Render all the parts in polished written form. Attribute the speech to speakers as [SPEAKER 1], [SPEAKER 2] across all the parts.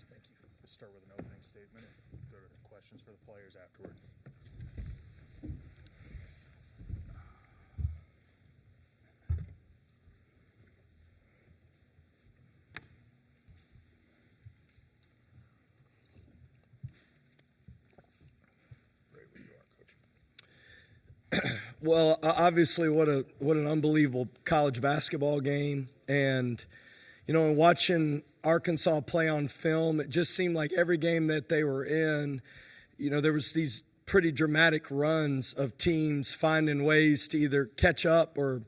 [SPEAKER 1] Thank you. We'll start with an opening statement and go to questions for the players afterward.
[SPEAKER 2] Well, obviously, what an unbelievable college basketball game, and watching Arkansas play on film, it just seemed like every game that they were in, there was these pretty dramatic runs of teams finding ways to either catch up or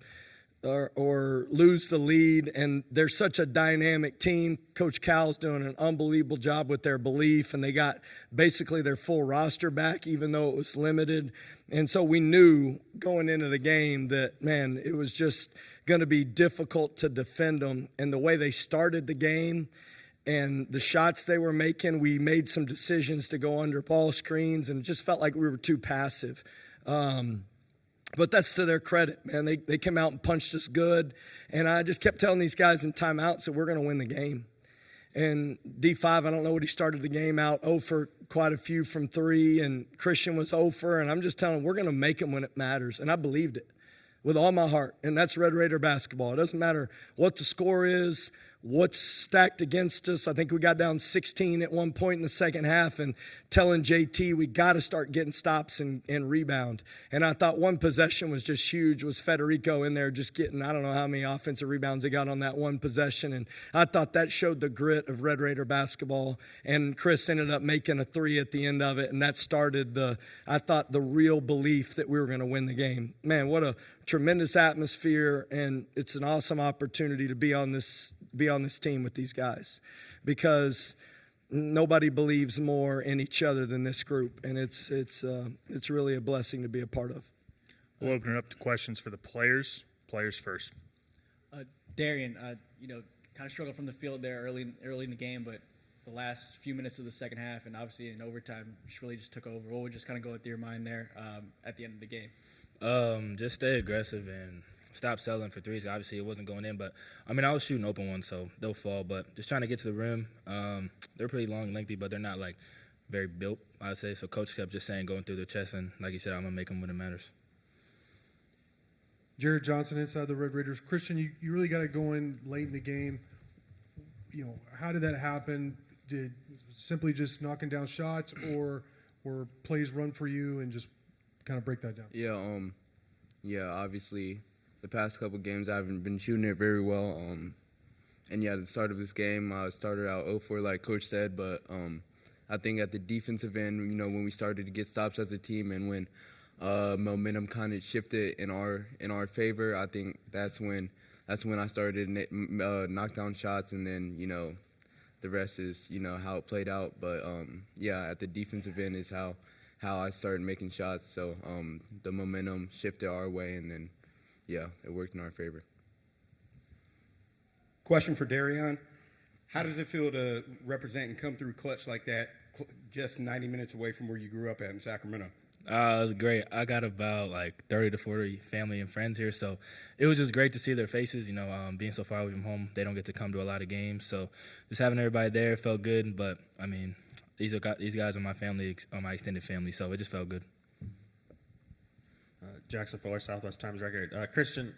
[SPEAKER 2] lose the lead, and they're such a dynamic team. Coach Cal's doing an unbelievable job with their belief, and they got basically their full roster back, even though it was limited. And so we knew going into the game that, man, it was just going to be difficult to defend them. And the way they started the game and the shots they were making, we made some decisions to go under ball screens, and it just felt like we were too passive. But that's to their credit, man. They came out and punched us good. And I just kept telling these guys in timeouts that we're going to win the game. And D5, I don't know what he started the game out, 0 for quite a few from 3, and Christian was 0 for, and I'm just telling him we're going to make them when it matters. And I believed it with all my heart. And that's Red Raider basketball. It doesn't matter what the score is, what's stacked against us. I think we got down 16 at one point in the second half, and telling JT we got to start getting stops and rebound. And I thought one possession was just huge, was Federico in there just getting, I don't know how many offensive rebounds he got on that one possession. And I thought that showed the grit of Red Raider basketball. And Chris ended up making a 3 at the end of it, and that started the real belief that we were going to win the game. Man, what a tremendous atmosphere, and it's an awesome opportunity to be on this team with these guys, because nobody believes more in each other than this group, and it's really a blessing to be a part of.
[SPEAKER 1] We'll open it up to questions for the players. Players first.
[SPEAKER 3] Darian, kind of struggled from the field there early in the game, but the last few minutes of the second half and obviously in overtime just took over. What would just kind of go through your mind there at the end of the game?
[SPEAKER 4] Just stay aggressive and stop settling for threes. Obviously, it wasn't going in, but, I was shooting open ones, so they'll fall. But just trying to get to the rim. They're pretty long and lengthy, but they're not, very built, I would say. So Coach kept just saying, going through their chest, and like you said, I'm going to make them when it matters.
[SPEAKER 5] Jared Johnson inside the Red Raiders. Christian, you really got to go in late in the game. How did that happen? Did simply just knocking down shots, or were plays run for you, and just kind of break that down?
[SPEAKER 6] Obviously the past couple games I haven't been shooting it very well. At the start of this game, I started out 0 for, like Coach said, but I think at the defensive end, when we started to get stops as a team, and when momentum kind of shifted in our favor, I think that's when I started to knock down shots, and then the rest is how it played out. But at the defensive end is how I started making shots. So the momentum shifted our way, and then it worked in our favor.
[SPEAKER 7] Question for Darian. How does it feel to represent and come through clutch like that, just 90 minutes away from where you grew up at in Sacramento?
[SPEAKER 4] It was great. I got about 30 to 40 family and friends here, so it was just great to see their faces. Being so far away from home, they don't get to come to a lot of games, so just having everybody there felt good. But these guys are my family, are my extended family, so it just felt good.
[SPEAKER 8] Jackson Fuller, Southwest Times Record. Christian,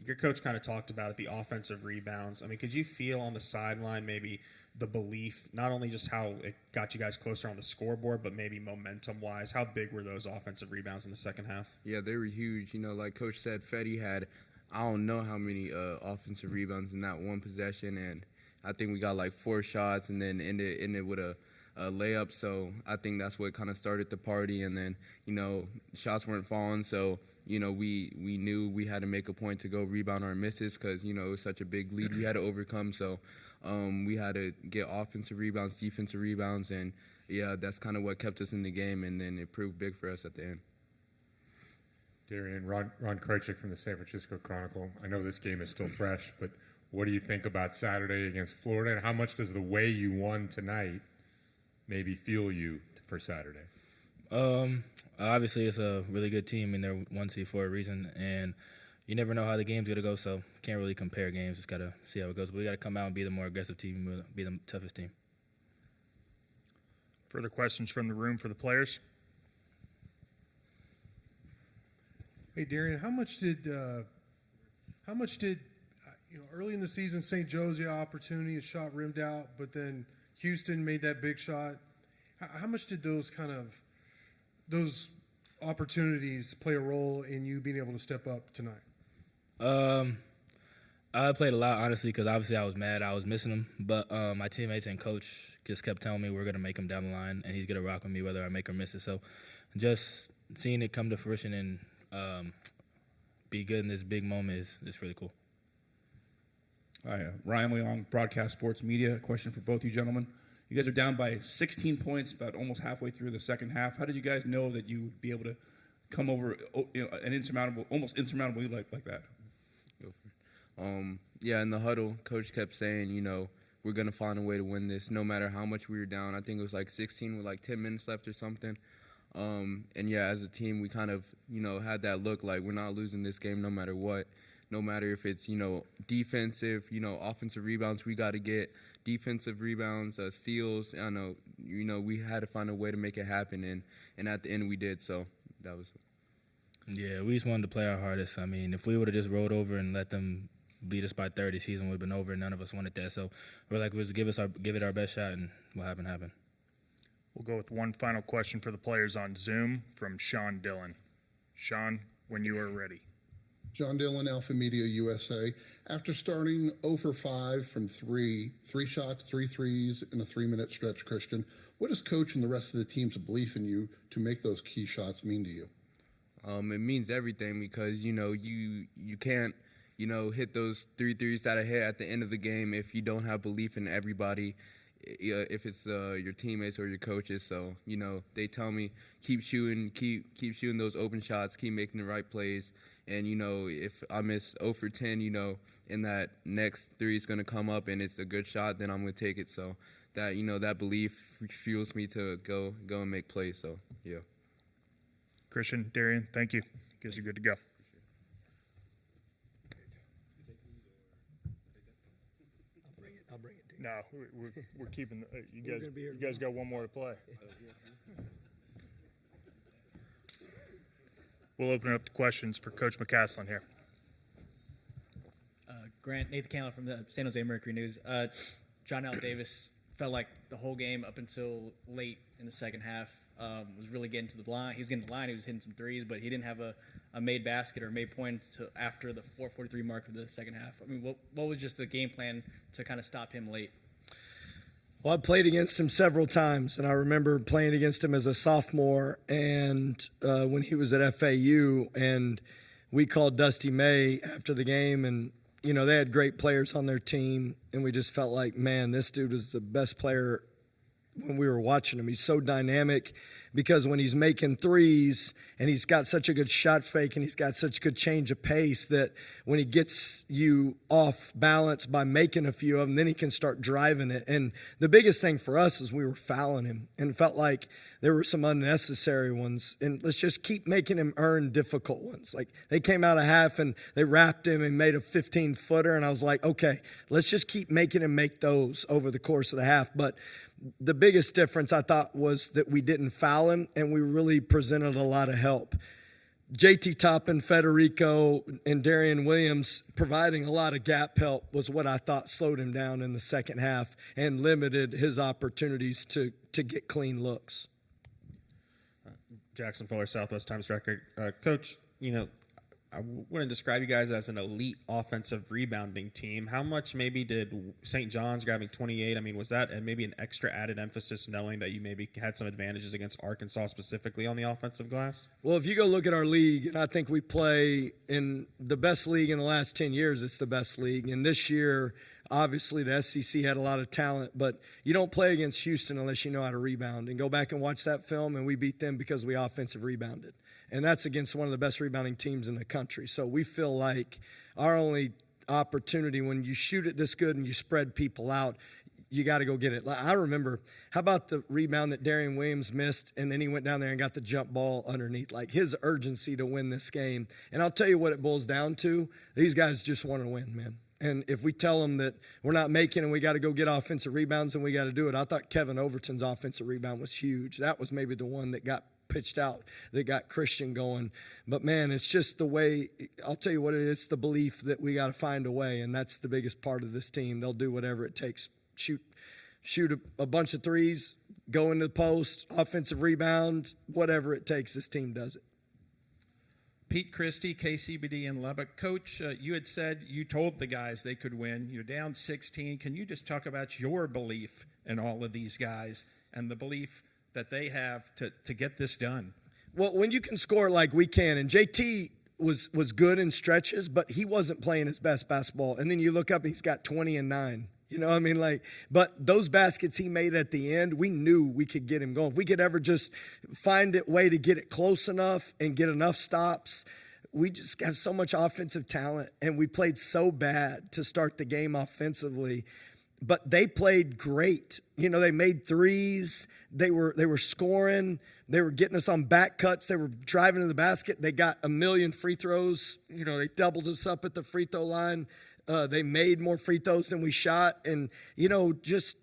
[SPEAKER 8] your coach kind of talked about it, the offensive rebounds. Could you feel on the sideline maybe the belief, not only just how it got you guys closer on the scoreboard, but maybe momentum-wise? How big were those offensive rebounds in the second half?
[SPEAKER 6] Yeah, they were huge. Like Coach said, Fetty had I don't know how many offensive rebounds in that one possession, and I think we got 4 shots and then ended with a layup. So I think that's what kind of started the party, and then, shots weren't falling, so we knew we had to make a point to go rebound our misses, because, it was such a big lead we had to overcome. So we had to get offensive rebounds, defensive rebounds, and, that's kind of what kept us in the game, and then it proved big for us at the end.
[SPEAKER 9] Darian, Ron Krejcik from the San Francisco Chronicle. I know this game is still fresh, but what do you think about Saturday against Florida, and how much does the way you won tonight maybe fuel you for Saturday?
[SPEAKER 4] Obviously, it's a really good team, and they're 1 seed for a reason, and you never know how the game's going to go, so can't really compare games. Just got to see how it goes. But we got to come out and be the more aggressive team, be the toughest team.
[SPEAKER 1] Further questions from the room for the players?
[SPEAKER 5] Hey, Darian, how much did early in the season, St. Joe's the opportunity, a shot rimmed out, but then Houston made that big shot. How much did those opportunities play a role in you being able to step up tonight?
[SPEAKER 4] I played a lot, honestly, because obviously I was mad. I was missing him. But my teammates and coach just kept telling me we're going to make him down the line, and he's going to rock with me whether I make or miss it. So just seeing it come to fruition and be good in this big moment is really cool.
[SPEAKER 10] Hi, Ryan Leong, Broadcast Sports Media. Question for both you gentlemen. You guys are down by 16 points about almost halfway through the second half. How did you guys know that you would be able to come over an almost insurmountable lead like that?
[SPEAKER 6] Yeah, in the huddle, coach kept saying, we're going to find a way to win this no matter how much we were down. I think it was like 16 with like 10 minutes left or something. And yeah, as a team, we kind of, had that look like we're not losing this game no matter what. No matter if it's, defensive, offensive rebounds we got to get, defensive rebounds, steals. I know, we had to find a way to make it happen, and at the end we did. So that was.
[SPEAKER 4] Yeah, we just wanted to play our hardest. I mean, if we would have just rolled over and let them beat us by 30, season would have been over. None of us wanted that. So we're like, let's give it our best shot, and what happened happened.
[SPEAKER 1] We'll go with one final question for the players on Zoom from Sean Dillon. Sean, when you are ready.
[SPEAKER 11] John Dillon, Alpha Media USA. After starting 0 for 5 from 3 shots, 3 threes in a 3-minute stretch, Christian, what does coach and the rest of the team's belief in you to make those key shots mean to you?
[SPEAKER 6] It means everything because, you can't, hit those 3 threes that I hit at the end of the game if you don't have belief in everybody, if it's your teammates or your coaches. So, they tell me keep shooting those open shots, keep making the right plays. And, if I miss 0 for 10, and that next 3 is going to come up and it's a good shot, then I'm going to take it. So that, that belief fuels me to go and make plays. So, yeah.
[SPEAKER 1] Christian, Darian, thank you. Guys are good to go.
[SPEAKER 2] I'll bring it to you.
[SPEAKER 1] No, we're keeping you guys got one more to play. We'll open it up to questions for Coach McCaslin here.
[SPEAKER 3] Grant, Nathan Candler from the San Jose Mercury News. John L. Davis felt like the whole game up until late in the second half was really getting to the line. He was getting to the line. He was hitting some threes, but he didn't have a made basket or made points after the 4:43 mark of the second half. I mean, what was just the game plan to kind of stop him late?
[SPEAKER 2] Well, I played against him several times, and I remember playing against him as a sophomore and when he was at FAU, and we called Dusty May after the game, and, they had great players on their team, and we just felt like, man, this dude is the best player when we were watching him. He's so dynamic because when he's making threes and he's got such a good shot fake and he's got such good change of pace that when he gets you off balance by making a few of them, then he can start driving it. And the biggest thing for us is we were fouling him and it felt like there were some unnecessary ones. And let's just keep making him earn difficult ones. Like they came out of half and they wrapped him and made a 15-footer. And I was like, okay, let's just keep making him make those over the course of the half. But the biggest difference I thought was that we didn't foul him and we really presented a lot of help. JT Toppin, Federico, and Darian Williams providing a lot of gap help was what I thought slowed him down in the second half and limited his opportunities to get clean looks.
[SPEAKER 8] Jackson Fuller, Southwest Times Record. Coach, I wouldn't describe you guys as an elite offensive rebounding team. How much maybe did St. John's grabbing 28? I mean, was that maybe an extra added emphasis knowing that you maybe had some advantages against Arkansas specifically on the offensive glass?
[SPEAKER 2] Well, if you go look at our league, and I think we play in the best league in the last 10 years, it's the best league. And this year, obviously, the SEC had a lot of talent, but you don't play against Houston unless you know how to rebound. And go back and watch that film, and we beat them because we offensive rebounded. And that's against one of the best rebounding teams in the country. So we feel like our only opportunity when you shoot it this good and you spread people out, you got to go get it. I remember, how about the rebound that Darian Williams missed, and then he went down there and got the jump ball underneath, like his urgency to win this game. And I'll tell you what it boils down to. These guys just want to win, man. And if we tell them that we're not making and we got to go get offensive rebounds and we got to do it, I thought Kevin Overton's offensive rebound was huge. That was maybe the one that got pitched out, that got Christian going. But, man, it's just the way – I'll tell you what it is. It's the belief that we got to find a way, and that's the biggest part of this team. They'll do whatever it takes. Shoot a bunch of threes, go into the post, offensive rebound, whatever it takes, this team does it.
[SPEAKER 12] Pete Christie, KCBD in Lubbock. Coach, you had said you told the guys they could win. You're down 16. Can you just talk about your belief in all of these guys and the belief that they have to get this done?
[SPEAKER 2] Well, when you can score like we can, and JT was good in stretches, but he wasn't playing his best basketball. And then you look up and he's got 20 and 9. You know what I mean? But those baskets he made at the end, we knew we could get him going. If we could ever just find a way to get it close enough and get enough stops, we just have so much offensive talent, and we played so bad to start the game offensively. But they played great. You know, they made threes. They were scoring. They were getting us on back cuts. They were driving to the basket. They got a million free throws. You know, they doubled us up at the free throw line. They made more free throws than we shot. And, you know, just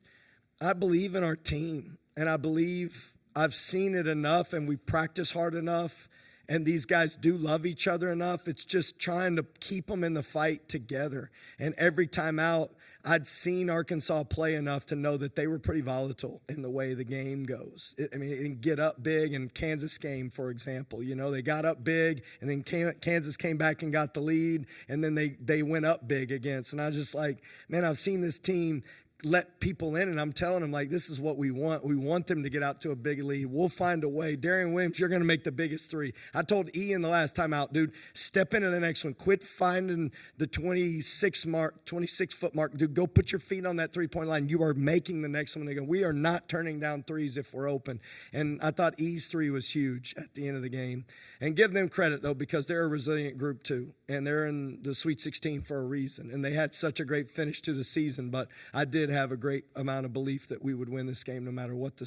[SPEAKER 2] I believe in our team. And I believe I've seen it enough, and we practice hard enough. And these guys do love each other enough. It's just trying to keep them in the fight together. And every time out, I'd seen Arkansas play enough to know that they were pretty volatile in the way the game goes. It get up big. In Kansas game, for example, you know, they got up big, and then Kansas came back and got the lead, and then they went up big against. And I was just like, man, I've seen this team let people in, and I'm telling them, like, this is what we want. We want them to get out to a big lead. We'll find a way. Darian Williams, you're going to make the biggest three. I told Ian the last time out, dude, step into the next one. Quit finding the 26-foot mark. Dude, go put your feet on that three-point line. You are making the next one. They go, we are not turning down threes if we're open. And I thought E's three was huge at the end of the game. And give them credit, though, because they're a resilient group, too. And they're in the Sweet 16 for a reason. And they had such a great finish to the season. But I did have a great amount of belief that we would win this game no matter what the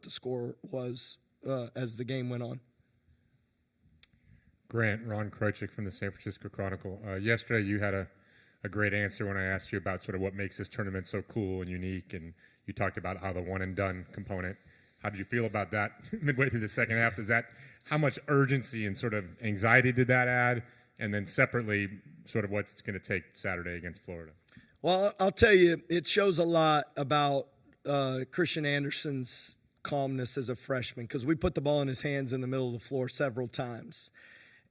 [SPEAKER 2] score was as the game went on.
[SPEAKER 9] Grant, Ron Krochik from the San Francisco Chronicle. Yesterday you had a great answer when I asked you about sort of what makes this tournament so cool and unique, and you talked about how the one-and-done component. How did you feel about that midway through the second half? How much urgency and sort of anxiety did that add? And then separately, sort of what's going to take Saturday against Florida?
[SPEAKER 2] Well, I'll tell you, it shows a lot about Christian Anderson's calmness as a freshman, because we put the ball in his hands in the middle of the floor several times,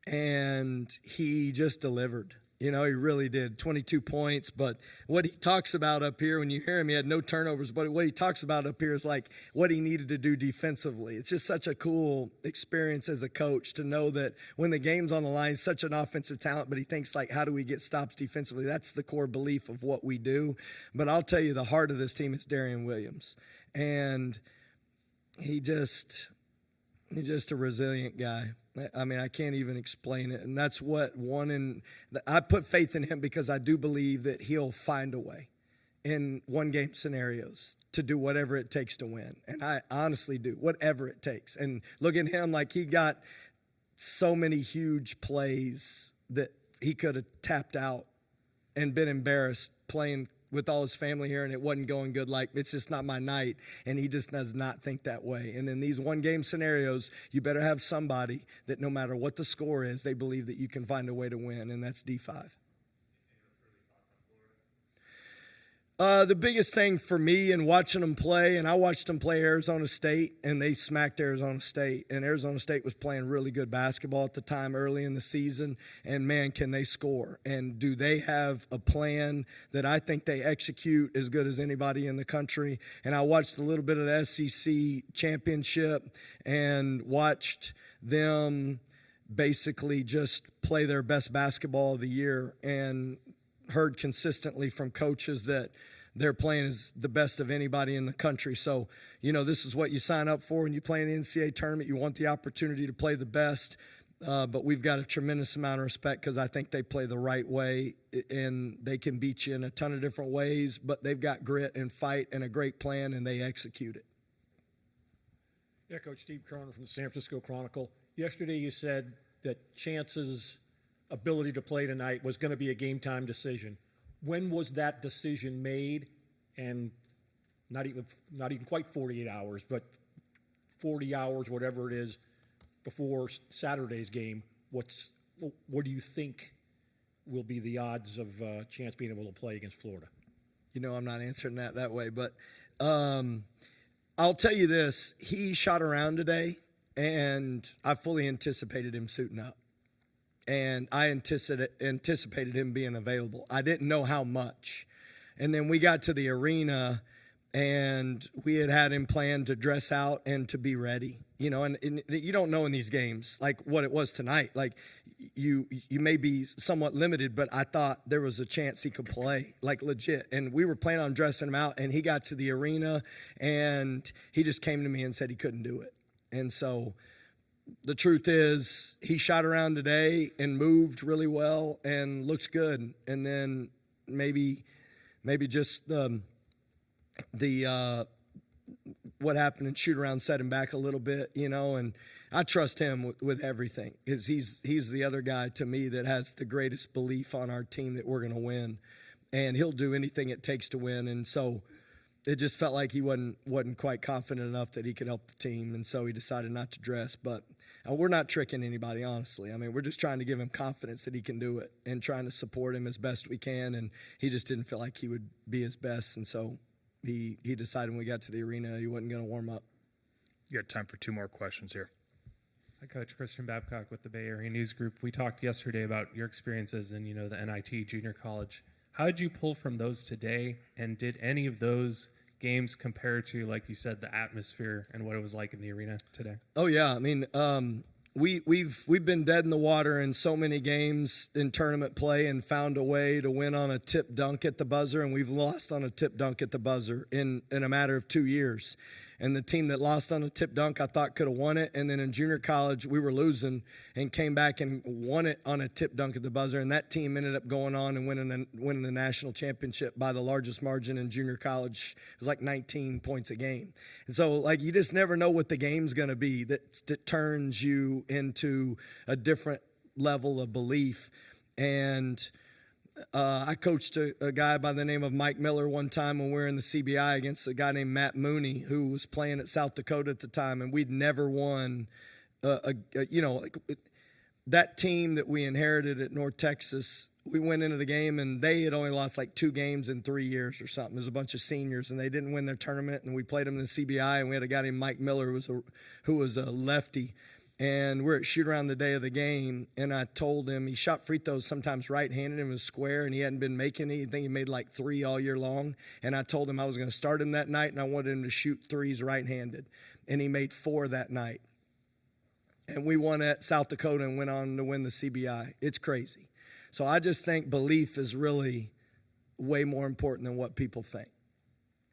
[SPEAKER 2] and he just delivered. You know, he really did. 22 points. But what he talks about up here, when you hear him, he had no turnovers. But what he talks about up here is like what he needed to do defensively. It's just such a cool experience as a coach to know that when the game's on the line, he's such an offensive talent, but he thinks, like, how do we get stops defensively? That's the core belief of what we do. But I'll tell you, the heart of this team is Darian Williams. And he's just a resilient guy. I mean, I can't even explain it. And that's what I put faith in him, because I do believe that he'll find a way in one-game scenarios to do whatever it takes to win. And I honestly do, whatever it takes. And look at him, like, he got so many huge plays that he could have tapped out and been embarrassed playing with all his family here, and it wasn't going good. Like, it's just not my night. And he just does not think that way. And in these one-game scenarios, you better have somebody that no matter what the score is, they believe that you can find a way to win, and that's D5. The biggest thing for me in watching them play, and I watched them play Arizona State, and they smacked Arizona State. And Arizona State was playing really good basketball at the time early in the season. And, man, can they score? And do they have a plan that I think they execute as good as anybody in the country? And I watched a little bit of the SEC championship and watched them basically just play their best basketball of the year, and heard consistently from coaches that they're playing as the best of anybody in the country. So, you know, this is what you sign up for when you play in the NCAA tournament. You want the opportunity to play the best, but we've got a tremendous amount of respect, because I think they play the right way, and they can beat you in a ton of different ways, but they've got grit and fight and a great plan, and they execute it.
[SPEAKER 13] Yeah, Coach Steve Cronin from the San Francisco Chronicle. Yesterday you said that Chance's ability to play tonight was going to be a game-time decision. when was that decision made? And not even quite 48 hours, but 40 hours, whatever it is, before Saturday's game. What do you think will be the odds of Chance being able to play against Florida?
[SPEAKER 2] You know, I'm not answering that way, but I'll tell you this. He shot around today, and I fully anticipated him suiting up. And I anticipated him being available. I didn't know how much. And then we got to the arena, and we had him planned to dress out and to be ready. You know, and you don't know in these games, like what it was tonight. Like, you may be somewhat limited, but I thought there was a chance he could play, like legit. And we were planning on dressing him out, and he got to the arena, and he just came to me and said he couldn't do it. And so the truth is he shot around today and moved really well and looks good. And then maybe just the what happened in shoot around set him back a little bit, you know, and I trust him with everything, because he's the other guy to me that has the greatest belief on our team that we're going to win, and he'll do anything it takes to win. And so it just felt like he wasn't quite confident enough that he could help the team, and so he decided not to dress. But we're not tricking anybody, honestly. I mean, we're just trying to give him confidence that he can do it and trying to support him as best we can, and he just didn't feel like he would be his best, and so he decided when we got to the arena he wasn't going to warm up.
[SPEAKER 1] You got time for 2 more questions here.
[SPEAKER 14] Hi, Coach. Christian Babcock with the Bay Area News Group. We talked yesterday about your experiences in, the NIT junior college. How did you pull from those today, and did any of those games compare to, like you said, the atmosphere and what it was like in the arena today?
[SPEAKER 2] Oh yeah, I mean, we've been dead in the water in so many games in tournament play and found a way to win on a tip dunk at the buzzer, and we've lost on a tip dunk at the buzzer in a matter of 2 years. And the team that lost on a tip dunk, I thought could have won it. And then in junior college, we were losing and came back and won it on a tip dunk at the buzzer. And that team ended up going on and winning the national championship by the largest margin in junior college. It was like 19 points a game. And so, like, you just never know what the game's going to be that turns you into a different level of belief. And I coached a guy by the name of Mike Miller one time when we were in the CBI against a guy named Matt Mooney, who was playing at South Dakota at the time, and we'd never won. That team that we inherited at North Texas, we went into the game, and they had only lost like 2 games in 3 years or something. There's a bunch of seniors, and they didn't win their tournament, and we played them in the CBI, and we had a guy named Mike Miller who was a lefty. And we're at shoot around the day of the game, and I told him he shot free throws sometimes right-handed and was square, and he hadn't been making anything. He made like 3 all year long. And I told him I was going to start him that night, and I wanted him to shoot threes right-handed. And he made 4 that night. And we won at South Dakota and went on to win the CBI. It's crazy. So I just think belief is really way more important than what people think.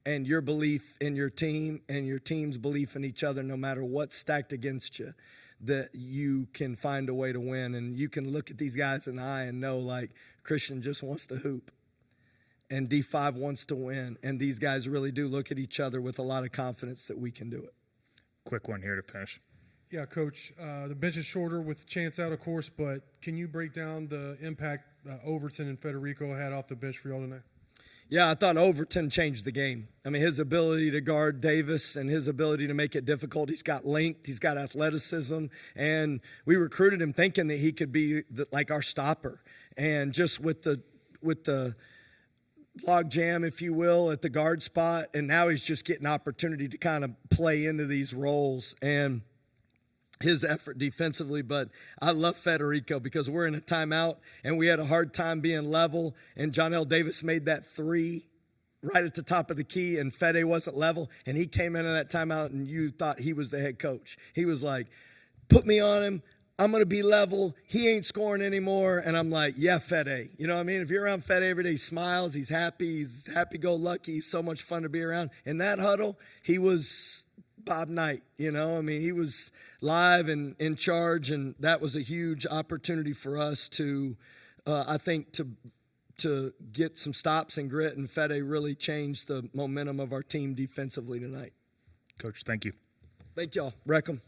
[SPEAKER 2] And your belief in your team and your team's belief in each other, no matter what's stacked against you, that you can find a way to win. And you can look at these guys in the eye and know, like, Christian just wants to hoop and D5 wants to win. And these guys really do look at each other with a lot of confidence that we can do it.
[SPEAKER 1] Quick one here to finish.
[SPEAKER 5] Yeah, Coach, the bench is shorter with Chance out, of course, but can you break down the impact Overton and Federico had off the bench for y'all tonight?
[SPEAKER 2] Yeah, I thought Overton changed the game. I mean, his ability to guard Davis and his ability to make it difficult. He's got length. He's got athleticism. And we recruited him thinking that he could be like our stopper. And just with the log jam, if you will, at the guard spot. And now he's just getting opportunity to kind of play into these roles. And his effort defensively, but I love Federico because we're in a timeout and we had a hard time being level, and John L. Davis made that 3 right at the top of the key, and Fede wasn't level, and he came into that timeout and you thought he was the head coach. He was like, put me on him. I'm going to be level. He ain't scoring anymore. And I'm like, yeah, Fede. You know what I mean? If you're around Fede every day, he smiles. He's happy-go-lucky. He's so much fun to be around. In that huddle, he was Bob Knight, you know. I mean, he was live and in charge, and that was a huge opportunity for us to, I think, to get some stops and grit, and Fede really changed the momentum of our team defensively tonight.
[SPEAKER 1] Coach, thank you.
[SPEAKER 2] Thank y'all. Wreck 'em.